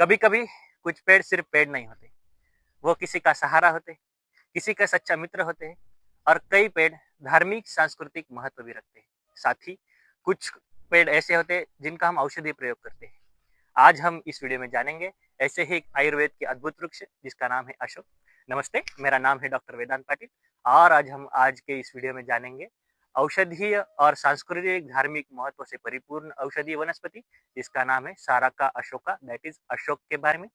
कभी कभी कुछ पेड़ सिर्फ पेड़ नहीं होते, वो किसी का सहारा होते, किसी का सच्चा मित्र होते हैं। और कई पेड़ धार्मिक सांस्कृतिक महत्व भी रखते हैं। साथ ही कुछ पेड़ ऐसे होते हैं जिनका हम औषधीय प्रयोग करते हैं। आज हम इस वीडियो में जानेंगे ऐसे ही एक आयुर्वेद के अद्भुत वृक्ष जिसका नाम है अशोक। नमस्ते, मेरा नाम है डॉक्टर वेदांत पाटिल। और आज के इस वीडियो में जानेंगे औषधीय और सांस्कृतिक धार्मिक महत्व से परिपूर्ण औषधीय वनस्पति जिसका नाम है साराका अशोका, दैट इज अशोक के बारे में।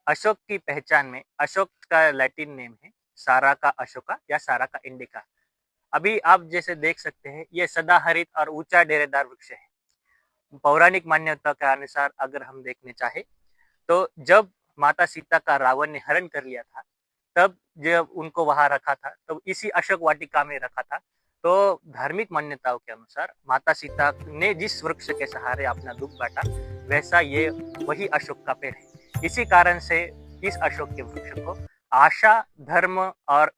अशोक की पहचान में अशोक का लैटिन नेम है साराका अशोका या साराका इंडिका। अभी आप जैसे देख सकते हैं, ये सदाहरित और ऊंचा डेरेदार वृक्ष है। पौराणिक मान्यता के अनुसार अगर हम देखने चाहे तो जब माता सीता का रावण ने हरण कर लिया था, तब जब उनको वहां रखा था तो इसी अशोक वाटिका में रखा था। तो धार्मिक मान्यताओं के अनुसार माता सीता ने जिस वृक्ष के सहारे अपना दुख बांटा, वैसा ये वही अशोक का पेड़ है। इसी कारण से इस अशोक के वृक्ष को आशा, धर्म और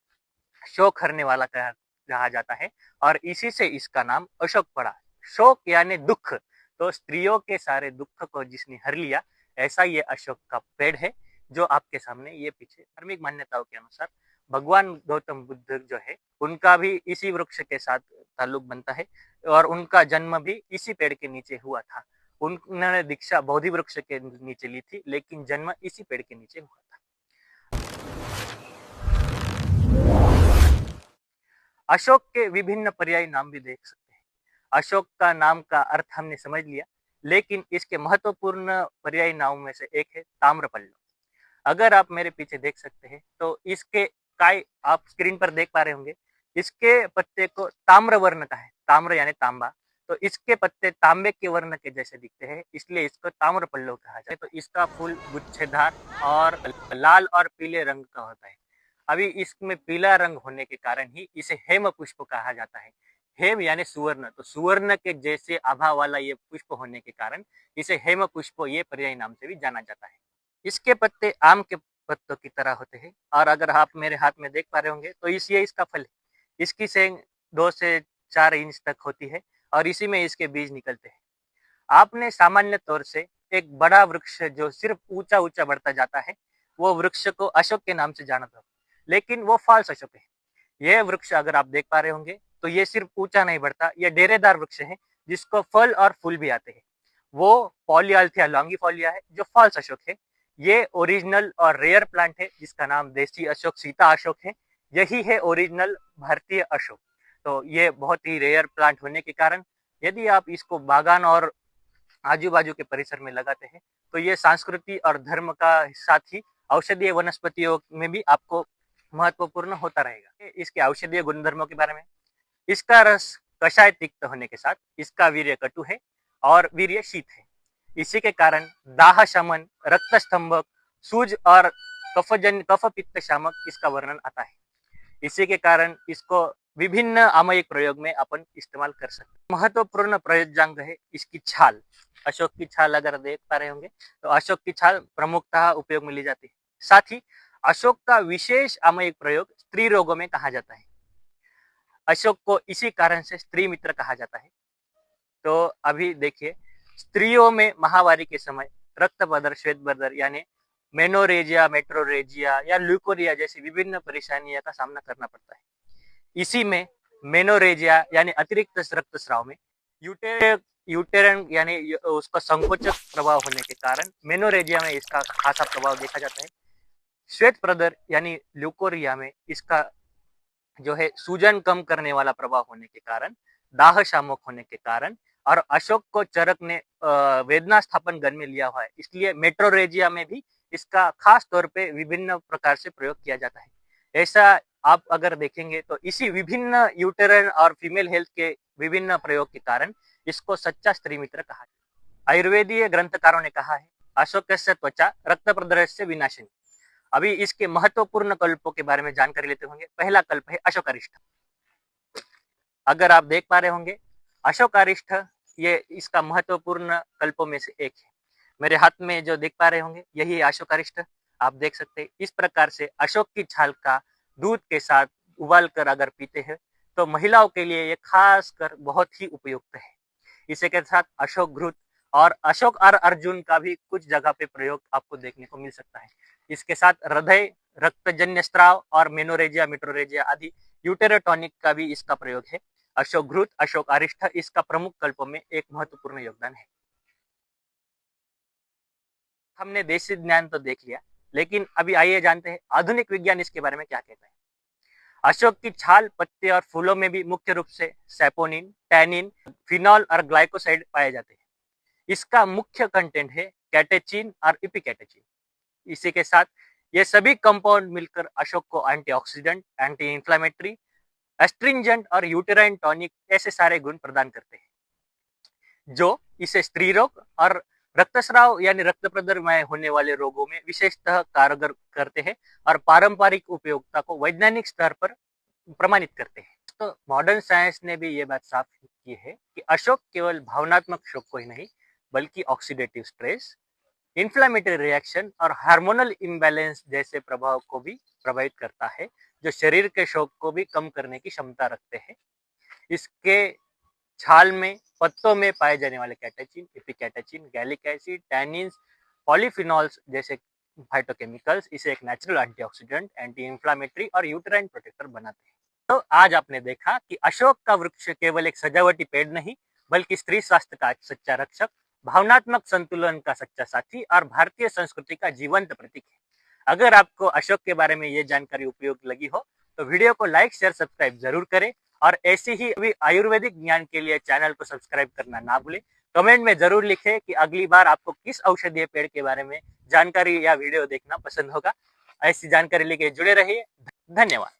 शोक हरने वाला कहा जाता है। और इसी से इसका नाम अशोक पड़ा। शोक यानी दुख, तो स्त्रियों के सारे दुख को जिसने हर लिया, ऐसा ये अशोक का पेड़ है जो आपके सामने ये पीछे। धार्मिक मान्यताओं के अनुसार भगवान गौतम बुद्ध जो है, उनका भी इसी वृक्ष के साथ ताल्लुक बनता है और उनका जन्म भी इसी पेड़ के नीचे हुआ था। उन्होंने दीक्षा बोधि वृक्ष के नीचे ली थी, लेकिन जन्म इसी पेड़ के नीचे हुआ था। अशोक के विभिन्न पर्यायी नाम भी देख सकते हैं। अशोक का नाम का अर्थ हमने समझ लिया, लेकिन इसके महत्वपूर्ण पर्यायी नामों में से एक है ताम्रपल्लव। अगर आप मेरे पीछे देख सकते हैं तो इसके काय आप स्क्रीन पर देख पा रहे होंगे। इसके पत्ते को ताम्र वर्ण का है, ताम्र यानी तांबा। तो इसके पत्ते तांबे के वर्ण के जैसे दिखते हैं, इसलिए इसको ताम्रपल्लव कहा जाता है। तो इसका फूल गुच्छेदार और लाल और पीले रंग का होता है। अभी इसमें पीला रंग होने के कारण ही इसे हेम पुष्प कहा जाता है। हेम यानी सुवर्ण, तो सुवर्ण के जैसे आभा वाला ये पुष्प होने के कारण इसे हेम पुष्प ये पर्यायी नाम से भी जाना जाता है। इसके पत्ते आम के पत्तों की तरह होते हैं। और अगर आप मेरे हाथ में देख पा रहे होंगे तो ये इसका फल है। इसकी सेंग 2 से 4 इंच तक होती है और इसी में इसके बीज निकलते हैं। आपने सामान्य तौर से एक बड़ा वृक्ष जो सिर्फ ऊंचा ऊंचा बढ़ता जाता है, वो वृक्ष को अशोक के नाम से जाना था, लेकिन वो फॉल्स अशोक है। यह वृक्ष अगर आप देख पा रहे होंगे तो ये सिर्फ ऊंचा नहीं बढ़ता, यह डेरेदार वृक्ष है जिसको फल और फूल भी आते हैं। वो पॉलीअल्थिया लॉन्गिफोलिया है जो फॉल्स अशोक है। ये ओरिजिनल और रेयर प्लांट है जिसका नाम देसी अशोक, सीता अशोक है। यही है ओरिजिनल भारतीय अशोक। तो ये बहुत ही रेयर प्लांट होने के कारण यदि आप इसको बागान और आजू बाजू के परिसर में लगाते हैं तो ये संस्कृति और धर्म का साथ ही औषधीय वनस्पतियों में भी आपको महत्वपूर्ण होता रहेगा। इसके औषधीय गुणधर्मों के बारे में, इसका रस कषाय तिक्त होने के साथ इसका वीर्य कटु है और वीर्य शीत है। इसी के कारण दाह शमन, रक्त स्तंभक, सूज और कफ पित्त शामक इसका वर्णन आता है। इसी के कारण इसको विभिन्न आमयिक प्रयोग में अपन इस्तेमाल कर सकते हैं। महत्वपूर्ण प्रयोज्यांग है इसकी छाल। अशोक की छाल अगर देख पा रहे होंगे तो अशोक की छाल प्रमुखतः उपयोग में ली जाती है। साथ ही अशोक का विशेष आमयिक प्रयोग स्त्री रोगों में कहा जाता है। अशोक को इसी कारण से स्त्री मित्र कहा जाता है। तो अभी देखिए, स्त्रियों में माहवारी के समय रक्त बदर, श्वेत बदर यानी मेनोरेजिया, मेट्रोरेजिया या ल्यूकोरिया जैसी विभिन्न परेशानियों का सामना करना पड़ता है। इसी में मेनोरेजिया यानी अतिरिक्त रक्तस्राव में यूटेरन यानी उसका संकोचक प्रभाव होने के कारण मेनोरेजिया में इसका खासा प्रभाव देखा जाता है। श्वेत प्रदर यानी ल्यूकोरिया में इसका जो है सूजन कम करने वाला प्रभाव होने के कारण, दाह शामक होने के कारण, और अशोक को चरक ने वेदना स्थापन गण में लिया हुआ है, इसलिए मेट्रोरेजिया में भी इसका खास तौर पे विभिन्न प्रकार से प्रयोग किया जाता है। ऐसा आप अगर देखेंगे तो इसी विभिन्न यूटेरन और फीमेल हेल्थ के विभिन्न प्रयोग के कारण इसको सच्चा स्त्री मित्र कहा है। आयुर्वेदीय ग्रंथकारों ने कहा है अशोकस्य त्वचा रक्त प्रदर्शस्य विनाशिनी। अभी इसके महत्वपूर्ण कल्पों के बारे में जानकारी लेते होंगे। पहला कल्प है अशोकारिष्ट। अगर आप देख पा रहे होंगे अशोकारिष्ट ये इसका महत्वपूर्ण कल्पों में से एक है। मेरे हाथ में जो देख पा रहे होंगे यही है अशोकारिष्ट। आप देख सकते हैं इस प्रकार से अशोक की छाल का दूध के साथ उबाल कर अगर पीते हैं तो महिलाओं के लिए ये खास कर बहुत ही उपयुक्त है। इसी के साथ अशोक घृत और अशोक और अर्जुन का भी कुछ जगह पे प्रयोग आपको देखने को मिल सकता है। इसके साथ हृदय, रक्तजन्य स्त्राव और मेनोरेजिया, मेट्रोरेजिया आदि यूटेरोटॉनिक का भी इसका प्रयोग है। अशोक घृत, अशोक अरिष्ठ इसका प्रमुख कल्पों में एक महत्वपूर्ण योगदान है। हमने देशी ज्ञान तो देख लिया, लेकिन अभी आइए जानते हैं आधुनिक विज्ञान इसके बारे में क्या कहता है। अशोक की छाल, पत्ते और फूलों में भी मुख्य रूप से सैपोनिन, टैनिन, फिनॉल और ग्लाइकोसाइड पाए जाते हैं। इसका मुख्य कंटेंट है कैटेचिन और इपिकैटेचिन। इसी के साथ ये सभी कंपाउंड मिलकर अशोक को एंटीऑक्सीडेंट, एंटी इंफ्लेमेटरी, एस्ट्रिंजेंट और यूटेराइन टॉनिक ऐसे सारे गुण प्रदान करते हैं, जो इसे स्त्री रोग और रक्तस्राव यानी रक्त प्रदर में होने वाले रोगों में विशेषतः कारगर करते हैं और पारंपरिक उपयोगिता को वैज्ञानिक स्तर पर प्रमाणित करते हैं। तो मॉडर्न साइंस ने भी ये बात साफ की है कि अशोक केवल भावनात्मक शोक को ही नहीं, बल्कि ऑक्सीडेटिव स्ट्रेस, इन्फ्लेमेटरी रिएक्शन और हार्मोनल इम्बैलेंस जैसे प्रभाव को भी प्रभावित करता है, जो शरीर के शोक को भी कम करने की क्षमता रखते हैं। इसके छाल में, पत्तों में पाए जाने वाले catechin, epicatechin, gallic acid, tannins, polyphenols जैसे फाइटोकेमिकल्स इसे एक नेचुरल एंटीऑक्सीडेंट, एंटी इंफ्लेमेटरी और यूटेराइन प्रोटेक्टर बनाते हैं। तो आज आपने देखा कि अशोक का वृक्ष केवल एक सजावटी पेड़ नहीं, बल्कि स्त्री स्वास्थ्य का सच्चा रक्षक, भावनात्मक संतुलन का सच्चा साथी और भारतीय संस्कृति का जीवंत प्रतीक है। अगर आपको अशोक के बारे में ये जानकारी उपयोगी लगी हो तो वीडियो को लाइक, शेयर, सब्सक्राइब जरूर करें और ऐसी ही अभी आयुर्वेदिक ज्ञान के लिए चैनल को सब्सक्राइब करना ना भूलें। कमेंट में जरूर लिखें कि अगली बार आपको किस औषधीय पेड़ के बारे में जानकारी या वीडियो देखना पसंद होगा। ऐसी जानकारी लेके जुड़े रहिए। धन्यवाद।